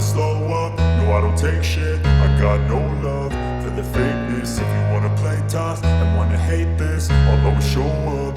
slow up, no I don't take shit. I got no love for the fakeness. If you wanna play tough and wanna hate this, I'll always show up.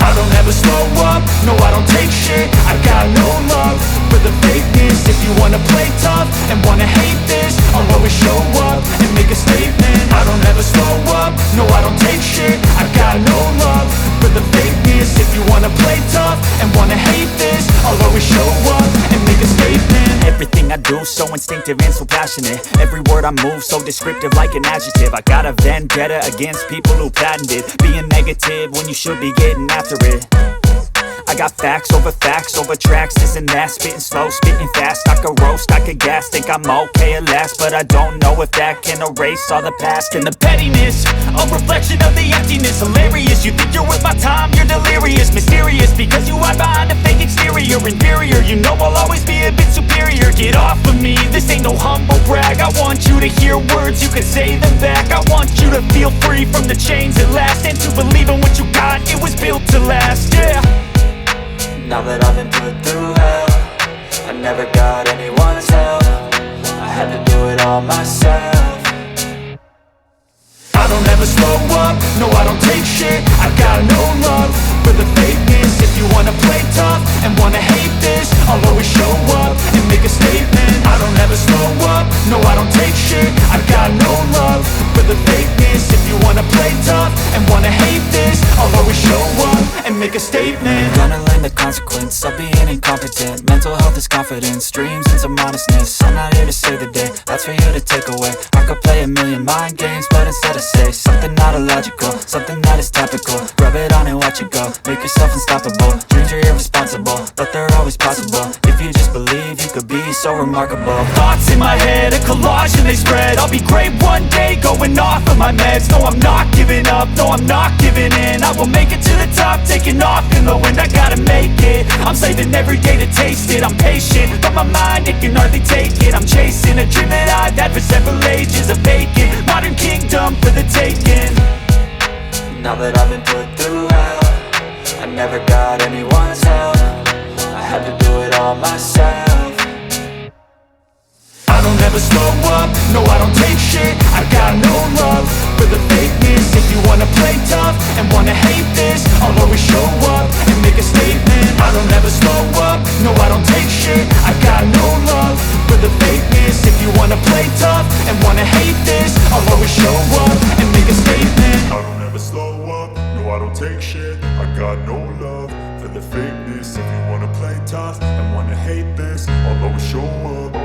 I don't ever slow up, no I don't take shit. I got no love for the fakeness. If you wanna play tough and wanna hate this, I'll always show up and make a statement. I don't ever slow up, no I don't take shit. I got no love for the fakeness. If you wanna play tough and wanna hate this, I'll always show up and make a statement. Everything I do so instinctive and so passionate. Every word I move so descriptive like an adjective. I got a vendetta against people who patented being negative when you should be getting after it. I got facts over tracks, this and that. Spitting slow, spitting fast, I could roast, I could gas. Think I'm okay at last, but I don't know if that can erase all the past. And the pettiness, a reflection of the emptiness. Hilarious, you think you're worth my time, you're delirious. Mysterious, because you hide behind a fake exterior. Inferior, you know I'll always be a bit superior. Get off of me, this ain't no humble brag. I want you to hear words, you can say them back. I want you to feel free from the chains at last, and to believe in what you got, it was built to last, yeah. Now that I've been put through hell, I never got anyone's help. I had to do it all myself. I don't ever slow up, no I don't take shit. I got no love for the fakeness. If you wanna play tough and wanna hate this, I'll always show up and make a statement. I don't ever slow up, no I don't take shit. I got no love for the fakeness. If you wanna play tough and wanna hate this, I'll always show up and make a statement. Gonna learn the consequence of being incompetent. Mental health is confidence, dreams and some modestness. I'm not here to save the day, that's for you to take away. I could play a million mind games, but instead I say something not illogical, something that is topical. Rub it on and watch it go, make yourself unstoppable. Dreams are irresponsible, but they're always possible. If you just believe, you could be so remarkable. Thoughts in my head, a collage and they spread. I'll be great one day, going off of my meds. No, I'm not giving up, no, I'm not giving in. I will make it to the top, taking off in the wind. I gotta make it, I'm saving every day to taste it. I'm patient, but my mind, it can hardly take it. I'm chasing a dream that I've had for several ages. A vacant, modern kingdom for the taking. Now that I've been put through hell, I never got anyone's help. I had to do it all myself. I don't ever slow up, no I don't take shit. I got no love for the fakeness. If you wanna play tough and wanna hate this, I'll always show up and make a statement. I don't ever slow up, no I don't take shit. I got no love for the fakeness. If you wanna play tough and wanna hate this, I'll always show up and make a statement. I don't ever slow up, no I don't take shit. I got no love for the fakeness. If you wanna play tough and wanna hate this, I'll always show up.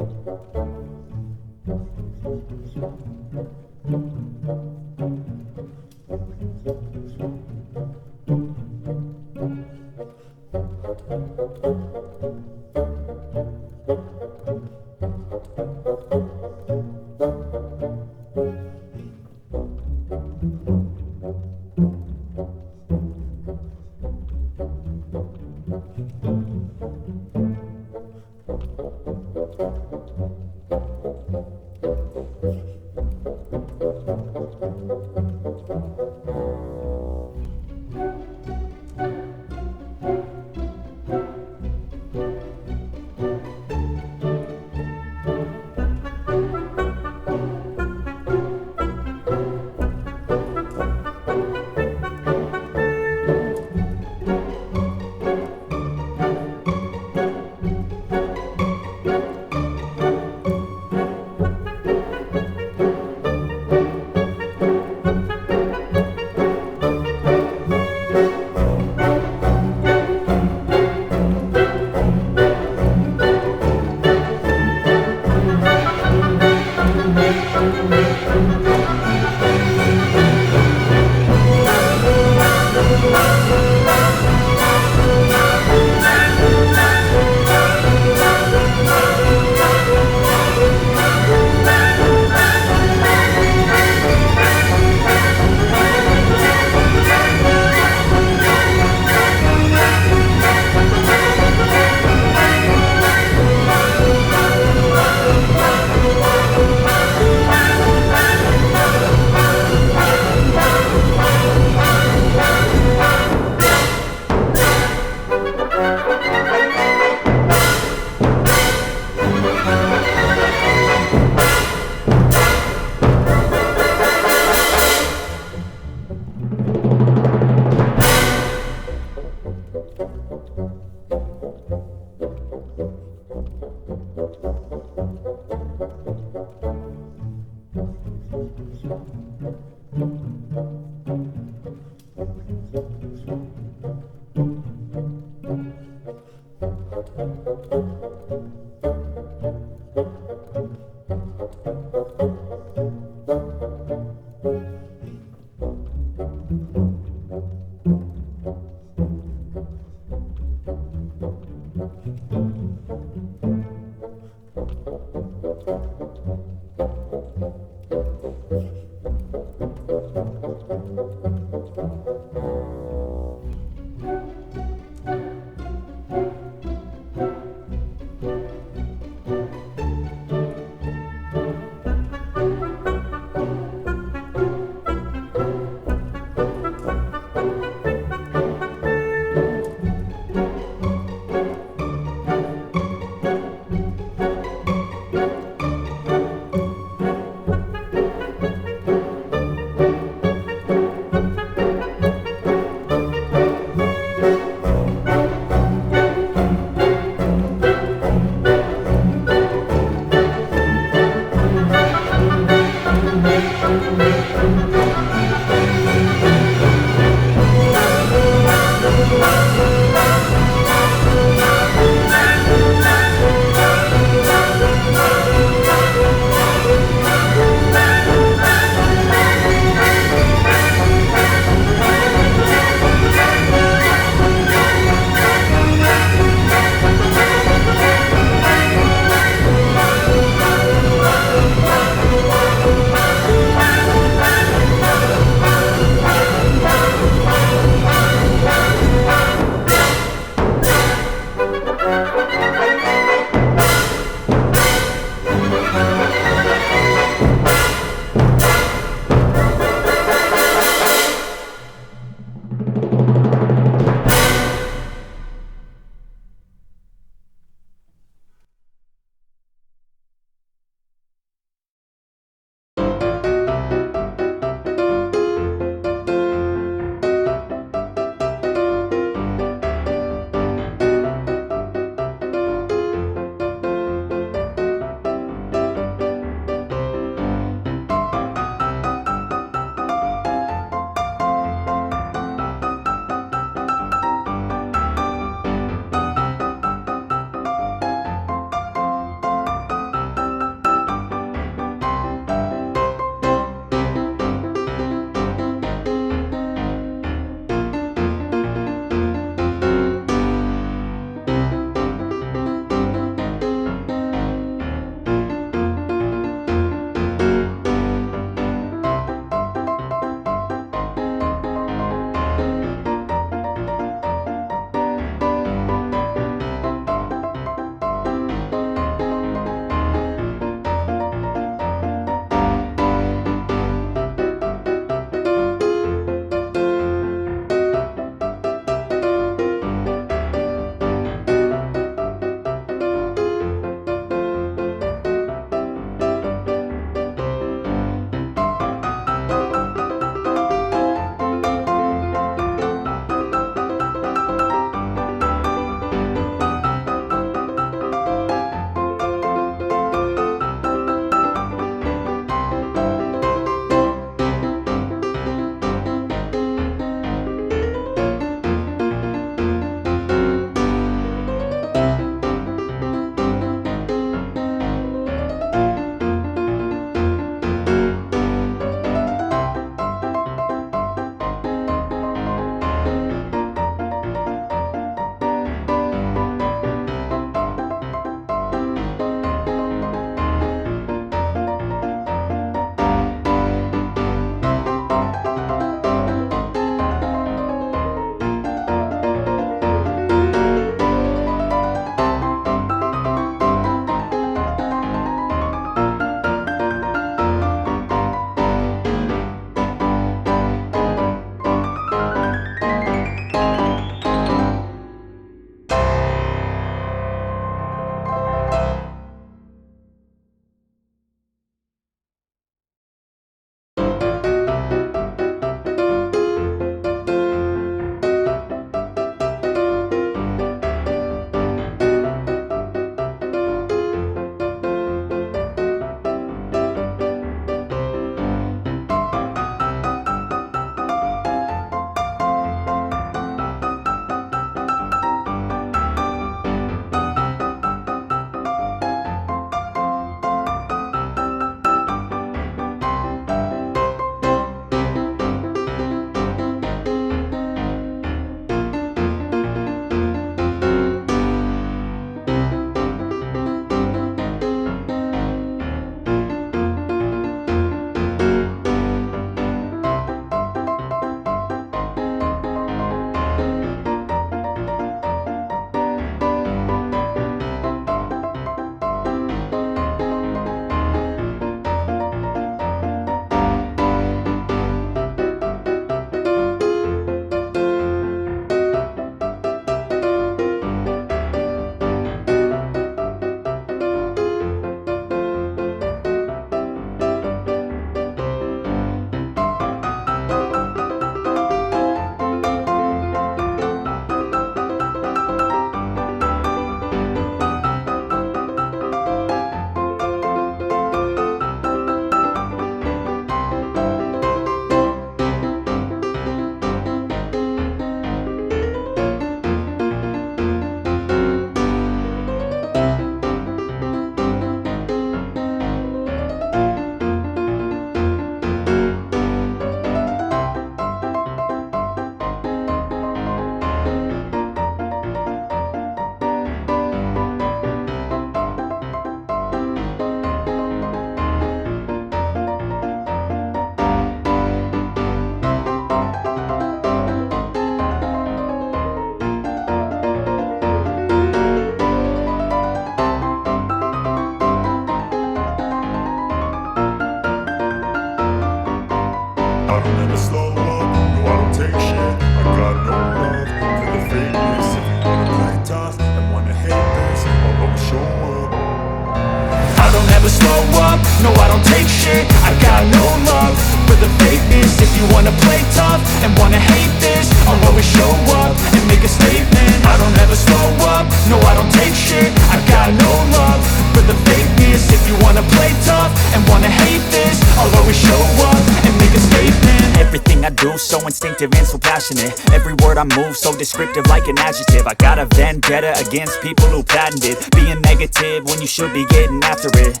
Everything I do so instinctive and so passionate. Every word I move so descriptive like an adjective. I got a vendetta against people who patented being negative when you should be getting after it.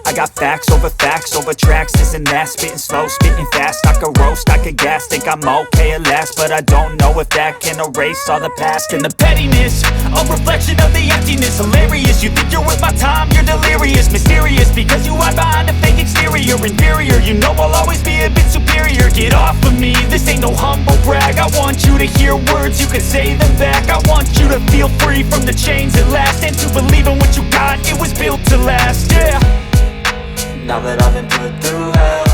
I got facts over tracks, this and that. Spitting slow, spitting fast, I could roast, I could gas. Think I'm okay at last, but I don't know if that can erase all the past. And the pettiness, a reflection of the emptiness. Hilarious, you think you're worth my time, you're delirious. Mysterious, because you hide behind a fake exterior. Inferior, you know I'll always be a bit superior. Get off of me, this ain't no humble brag. I want you to hear words, you can say them back. I want you to feel free from the chains at last, and to believe in what you got, it was built to last, yeah. Now that I've been put through hell,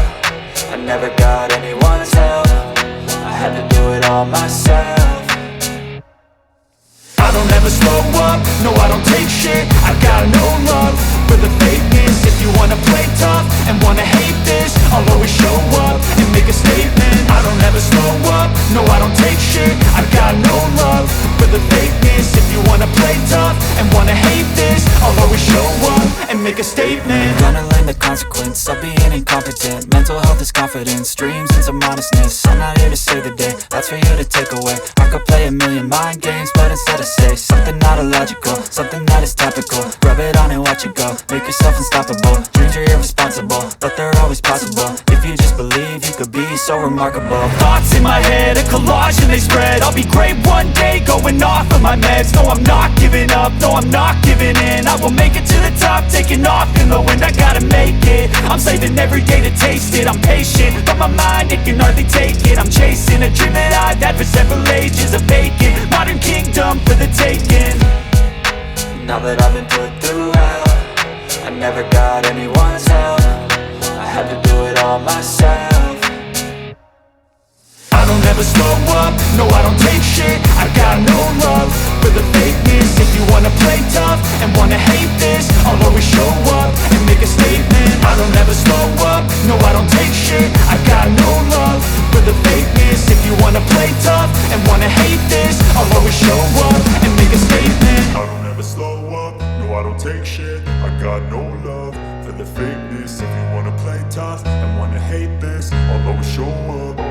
I never got anyone's help. I had to do it all myself. I don't ever slow up, no I don't take shit. I got no love for the fakeness. If you wanna play tough and wanna hate this, I'll always show up and make a statement. I don't ever slow up, no I don't take shit. I got no love for the fakeness. If you wanna play tough and wanna hate this, I'll always show up and make a statement. Gonna learn the consequence of being incompetent. Mental health is confidence, dreams into modestness. I'm not here to save the day, that's for you to take away. I could play a million mind games, but instead I say something not illogical, something that is topical. Rub it on and watch it go, make yourself unstoppable. Dreams are irresponsible, but they're always possible. If you just believe, you could be so remarkable. Thoughts in my head, a collage and they spread. I'll be great one day, going off of my meds. No, I'm not giving up, no, I'm not giving in. I will make it to the top, taking off in the wind. I gotta make it, I'm saving every day to taste it. I'm patient, but my mind, it can hardly take it. I'm chasing a dream that I've had for several ages. A vacant, modern kingdom for the taking. Now that I've been put through hell, I never got anyone's help. I had to do it all myself. I don't ever slow up, no I don't take shit. I got no love for the fakeness. If you wanna play tough and wanna hate this, I'll always show up and make a statement. I don't ever slow up, no I don't take shit. I got no love for the fakeness. If you wanna play tough and wanna hate this, I'll always show up and make a statement. I don't ever slow up, no I don't take shit. I got no love for the fakeness. If you wanna play tough and wanna hate this, I'll always show up.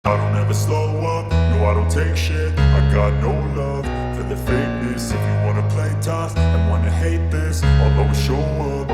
I don't ever slow up, no I don't take shit. I got no love for the fakeness. If you wanna play tough and wanna hate this, I'll always show up.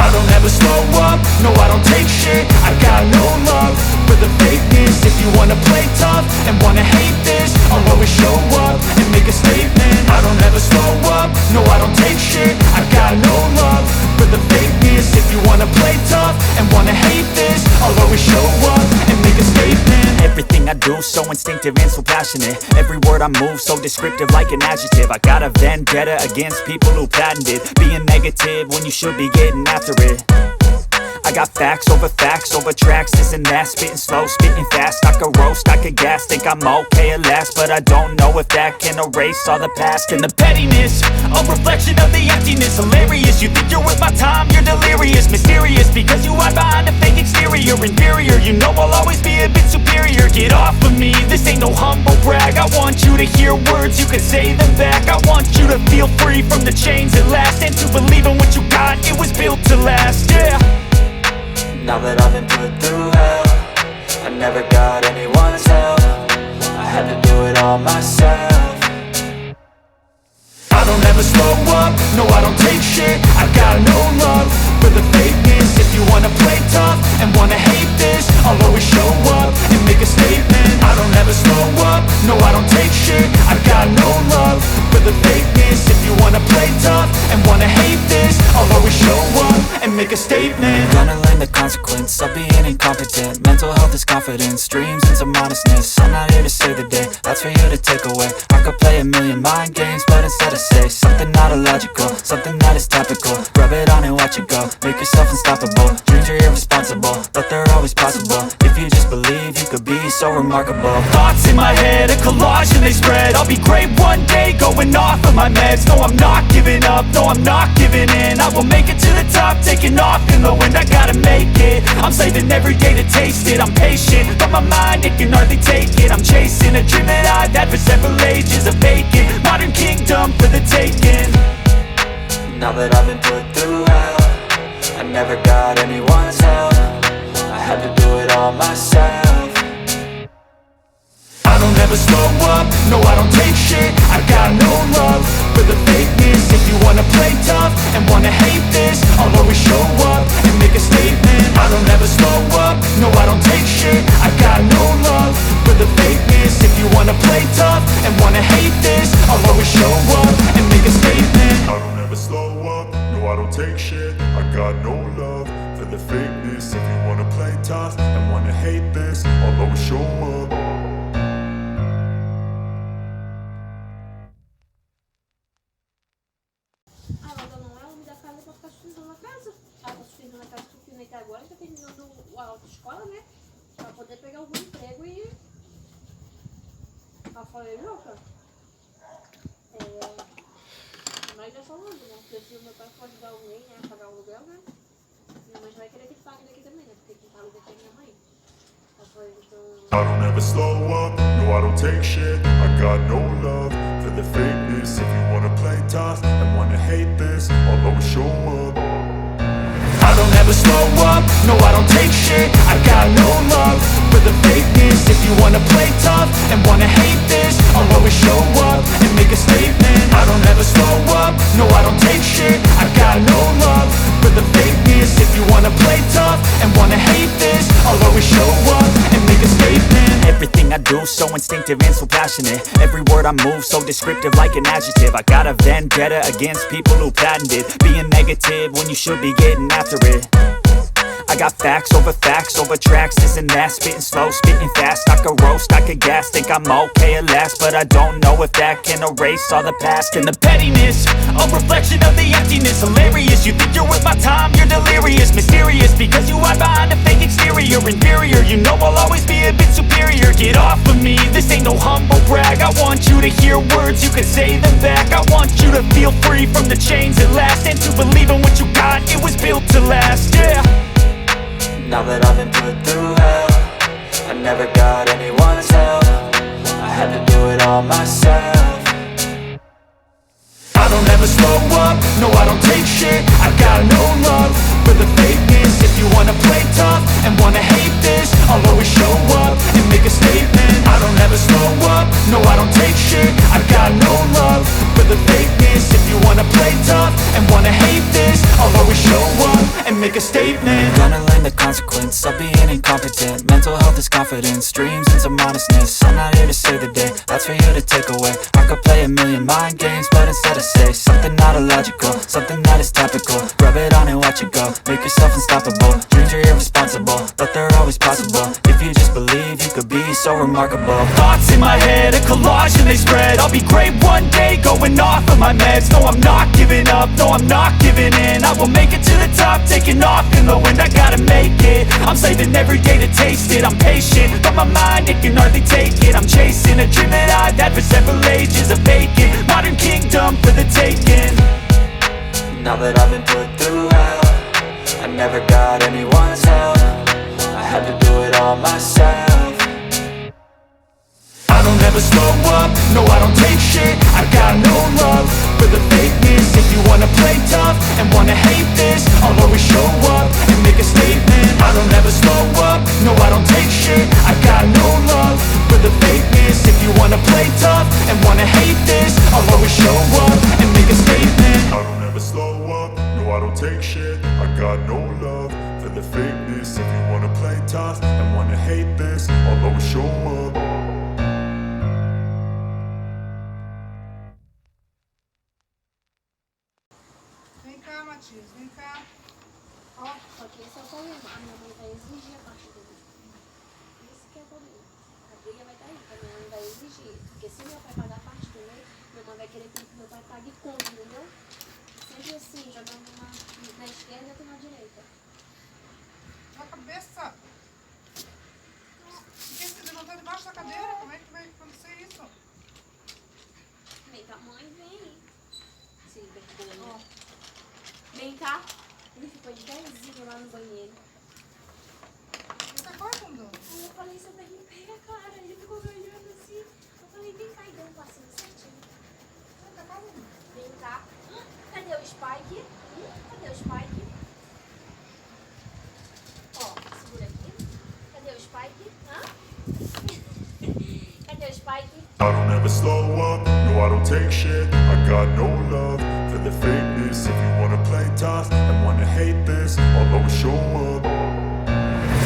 I don't ever slow up, no I don't take shit. I got no love for the fakeness. If you wanna play tough and wanna hate this, I'll always show up and make a statement. I don't ever slow up, no I don't take shit. I got no love for the fakeness. If you wanna play tough and wanna hate this, I'll always show up and make a statement. Everything I do so instinctive and so passionate. Every word I move so descriptive like an adjective. I got a vendetta against people who patented being negative when you should be getting after it. I got facts over tracks, this and that. Spitting slow, spitting fast, I could roast, I could gas. Think I'm okay at last, but I don't know if that can erase all the past. And the pettiness, a reflection of the emptiness. Hilarious, you think you're worth my time, you're delirious. Mysterious, because you hide behind a fake exterior. Inferior, you know I'll always be a bit superior. Get off of me, this ain't no humble brag. I want you to hear words, you can say them back. I want you to feel free from the chains at last, and to believe in what you got, it was built to last, yeah. Now that I've been put through hell, I never got anyone's help. I had to do it all myself. I don't ever slow up, no I don't take shit. I got no love for the fakeness. If you wanna play tough and wanna hate this, I'll always show up and make a statement. I don't ever slow up, no I don't take shit. I got no love for the fakeness. If you wanna play tough and wanna hate this, I'll always show up and make a statement. Gonna learn the consequence of being incompetent. Mental health is confidence, dreams into modestness. I'm not here to save the day, that's for you to take away. I could play a million mind games, but instead I say something not illogical, something that is topical. Rub it on and watch it go, make yourself unstoppable. Dreams are irresponsible, but they're always possible. If you just believe, you could be so remarkable. Thoughts in my head, a collage and they spread. I'll be great one day, going off of my meds. No, I'm not giving up, no, I'm not giving in. I will make it to the top, taking off in the wind. I gotta make it, I'm saving every day to taste it. I'm patient, but my mind, it can hardly take it. I'm chasing a dream that I've had for several ages. A vacant, modern kingdom for the taking. Now that I've been put through hell, I never got anyone's help. I had to do it all myself. I don't ever slow up, no I don't take shit. I got no love for the fakeness. If you wanna play tough and wanna hate this, I'll always show up and make a statement. I don't ever slow up, no I don't take shit. I got no love for the fakeness. If you wanna play tough and wanna hate this, I'll always show up and make a statement. I don't ever slow up, no I don't take shit. I got no love for the fakeness. If you wanna play tough and wanna hate this, I'll always show up. Ah, mas não é o homem da casa pra ficar sustentando a casa. Ela tá sustentando a casa que eu filmei até agora, tá terminando a autoescola, né? Pra poder pegar algum emprego e... Ela falou, louca? Mas é só longe, né? Porque se o meu pai for ajudar alguém, né? A pagar o aluguel, né? Minha mãe vai querer que pague daqui também, né? Porque quem paga daqui é minha mãe. Ela falou, então... I don't ever slow up, no I don't take shit. I got no love for the fakeness. If you wanna play tough and wanna hate this, I'll always show up. I don't ever slow up, no I don't take shit. I got no love for the fakeness. If you wanna play tough and wanna hate this, I'll always show up and make a statement. I don't ever slow up, no I don't take shit. I got no love for the fakeness. If you wanna play tough and wanna hate this, I'll always show up and make a statement. Everything I do so instinctive and so passionate. Every word I move so descriptive like an adjective. I got a vendetta against people who patented being negative when you should be getting after it. I got facts over tracks, this and that. Spitting slow, spitting fast, I could roast, I could gas. Think I'm okay at last, but I don't know if that can erase all the past. And the pettiness, a reflection of the emptiness. Hilarious, you think you're with my time, you're delirious. Mysterious, because you hide behind a fake exterior. Inferior, you know I'll always be a bit superior. Get off of me, this ain't no humble brag. I want you to hear words, you can say them back. I want you to feel free from the chains at last, and to believe in what you got, it was built to last, yeah. Now that I've been put through hell, I never got anyone's help. I had to do it all myself. I don't ever slow up, no I don't take shit. I got no love for the fakeness. If you wanna play tough and wanna hate this, I'll always show up and make a statement. I don't ever slow up, no I don't take shit. I got no love for the fakeness. If you wanna play tough and wanna hate this, I'll always show up and make a statement. Gonna learn the consequence of being incompetent. Mental health is confidence, dreams into modestness. I'm not here to save the day, that's for you to take away. I could play a million mind games, but instead I say something not illogical, something that is topical. Rub it on and watch it go, make yourself unstoppable. Dreams are irresponsible, but they're always possible. If you just believe, you could be so remarkable. Thoughts in my head, a collage and they spread. I'll be great one day, going off of my meds. No, I'm not giving up, no, I'm not giving in. I will make it to the top, taking off in the wind. I gotta make it, I'm saving every day to taste it. I'm patient, but my mind, it can hardly take it. I'm chasing a dream that I've had for several ages. A vacant, modern kingdom for the taking. Now that I've been put through hell, I never got anyone's help. I had to do it all myself. I don't ever slow up, no I don't take shit. I got no love for the fakeness. If you wanna play tough and wanna hate this, I'll always show up and make a statement. I don't ever slow up, no I don't take shit. I got no love for the fakeness. If you wanna play tough and wanna hate this, I'll always show up and make a statement. I don't ever slow up, no I don't take shit. I got no love for the fakeness. If you wanna play tough and wanna hate this, I'll always show up. Vem cá, Matias, vem cá. Ó, só que esse é o problema. A minha mãe vai exigir a parte dele. Esse que é o problema. A briga vai estar aí, porque a minha mãe vai exigir. Porque se meu pai pagar a parte do meio, minha mãe vai querer que meu pai pague conta, entendeu? Sempre assim, jogando na esquerda e na direita. Na cabeça. Porque se levantou debaixo da cadeira, como é que vai acontecer isso? Vem cá, mãe, vem. Sim, vergonha. Vem cá. Ele ficou de 10 lá no banheiro. Você foi, Fundo? Aí eu falei, você vai me pegar, cara. Ele ficou me olhando assim. Eu falei, vem cá e deu um passinho certinho. tá fazendo? Vem cá. Cadê o Spike? Cadê o Spike? Ó, segura aqui. Cadê o Spike? Hã? Cadê o Spike? I don't ever slow up, no I don't take shit. I got no love for the fakeness. If you wanna play tough and wanna hate this, I'll always show up.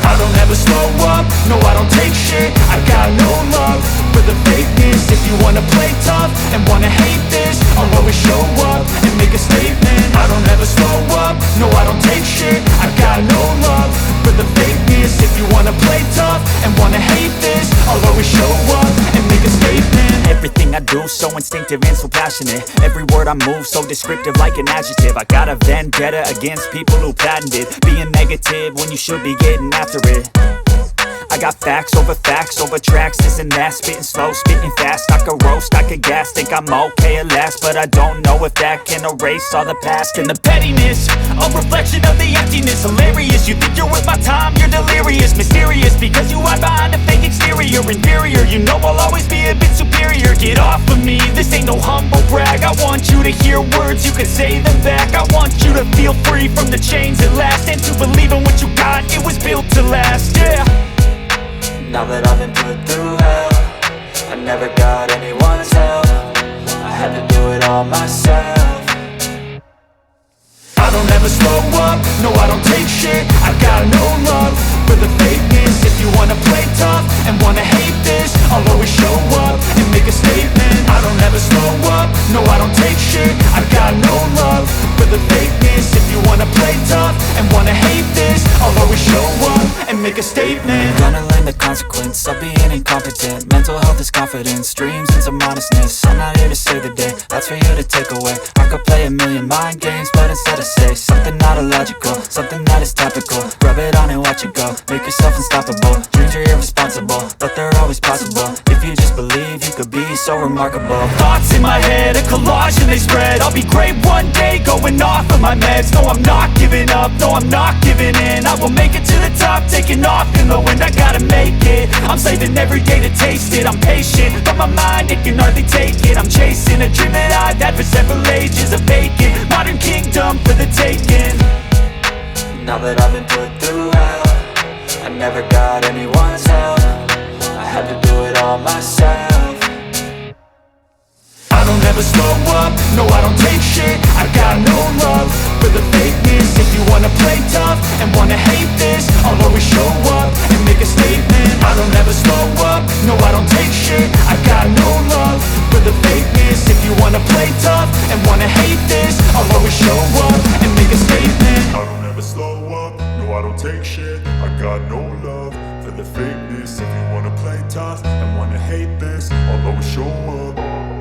I don't ever slow up, no I don't take shit. I got no love for the fakeness. If you wanna play tough and wanna hate this, I'll always show up and make a statement. I don't ever slow up, no I don't take shit. I got no love for the fakeness. If you wanna play tough and wanna hate this, I'll always show up and make a statement. Everything I do so instinctive and so passionate. Every word I move so descriptive like an adjective. I got a vendetta against people who patented being negative when you should be getting after it. I got facts over tracks, this and that. Spitting slow, spitting fast, I could roast, I could gas. Think I'm okay at last, but I don't know if that can erase all the past. And the pettiness, a reflection of the emptiness. Hilarious, you think you're worth my time, you're delirious. Mysterious, because you hide behind a fake exterior. Inferior, you know I'll always be a bit superior. Get off of me, this ain't no humble brag. I want you to hear words, you can say them back. I want you to feel free from the chains at last, and to believe in what you got, it was built to last, yeah. Now that I've been put through hell, I never got anyone's help. I had to do it all myself. I don't ever slow up, no I don't take shit. I got no love for the fakeness. If you wanna play tough and wanna hate this, I'll always show up and make a statement. I don't ever slow up, no I don't take shit. I got no love for the fakeness. If you wanna play tough and wanna hate this, I'll always show up and make a statement. Gonna learn the consequence of being incompetent. Mental health is confidence, dreams into modestness. I'm not here to save the day, that's for you to take away. I could play a million mind games, but instead I say something not illogical, something that is topical. Rub it on and watch it go, make yourself unstoppable. Dreams are irresponsible, but they're always possible. If you just believe, you could be so remarkable. Thoughts in my head, a collage and they spread. I'll be great one day, going off of my meds. No, I'm not giving up, no, I'm not giving in. I will make it to the top, taking off in the wind. I gotta make it, I'm saving every day to taste it. I'm patient, but my mind, it can hardly take it. I'm chasing a dream that I've had for several ages. A vacant, modern kingdom for the taking. Now that I've been put through hell, I never got anyone's help. I had to do it all myself. I don't ever slow up, no I don't take shit. I got no love for the fakeness. If you wanna play tough and wanna hate this, I'll always show up and make a statement. I don't ever slow up, no I don't take shit. I got no love for the fakeness. If you wanna play tough and wanna hate this, I'll always show up and make a statement. I don't ever slow up, no I don't take shit. I got no love for the fakeness. If you wanna play tough and wanna hate this, I'll always show up.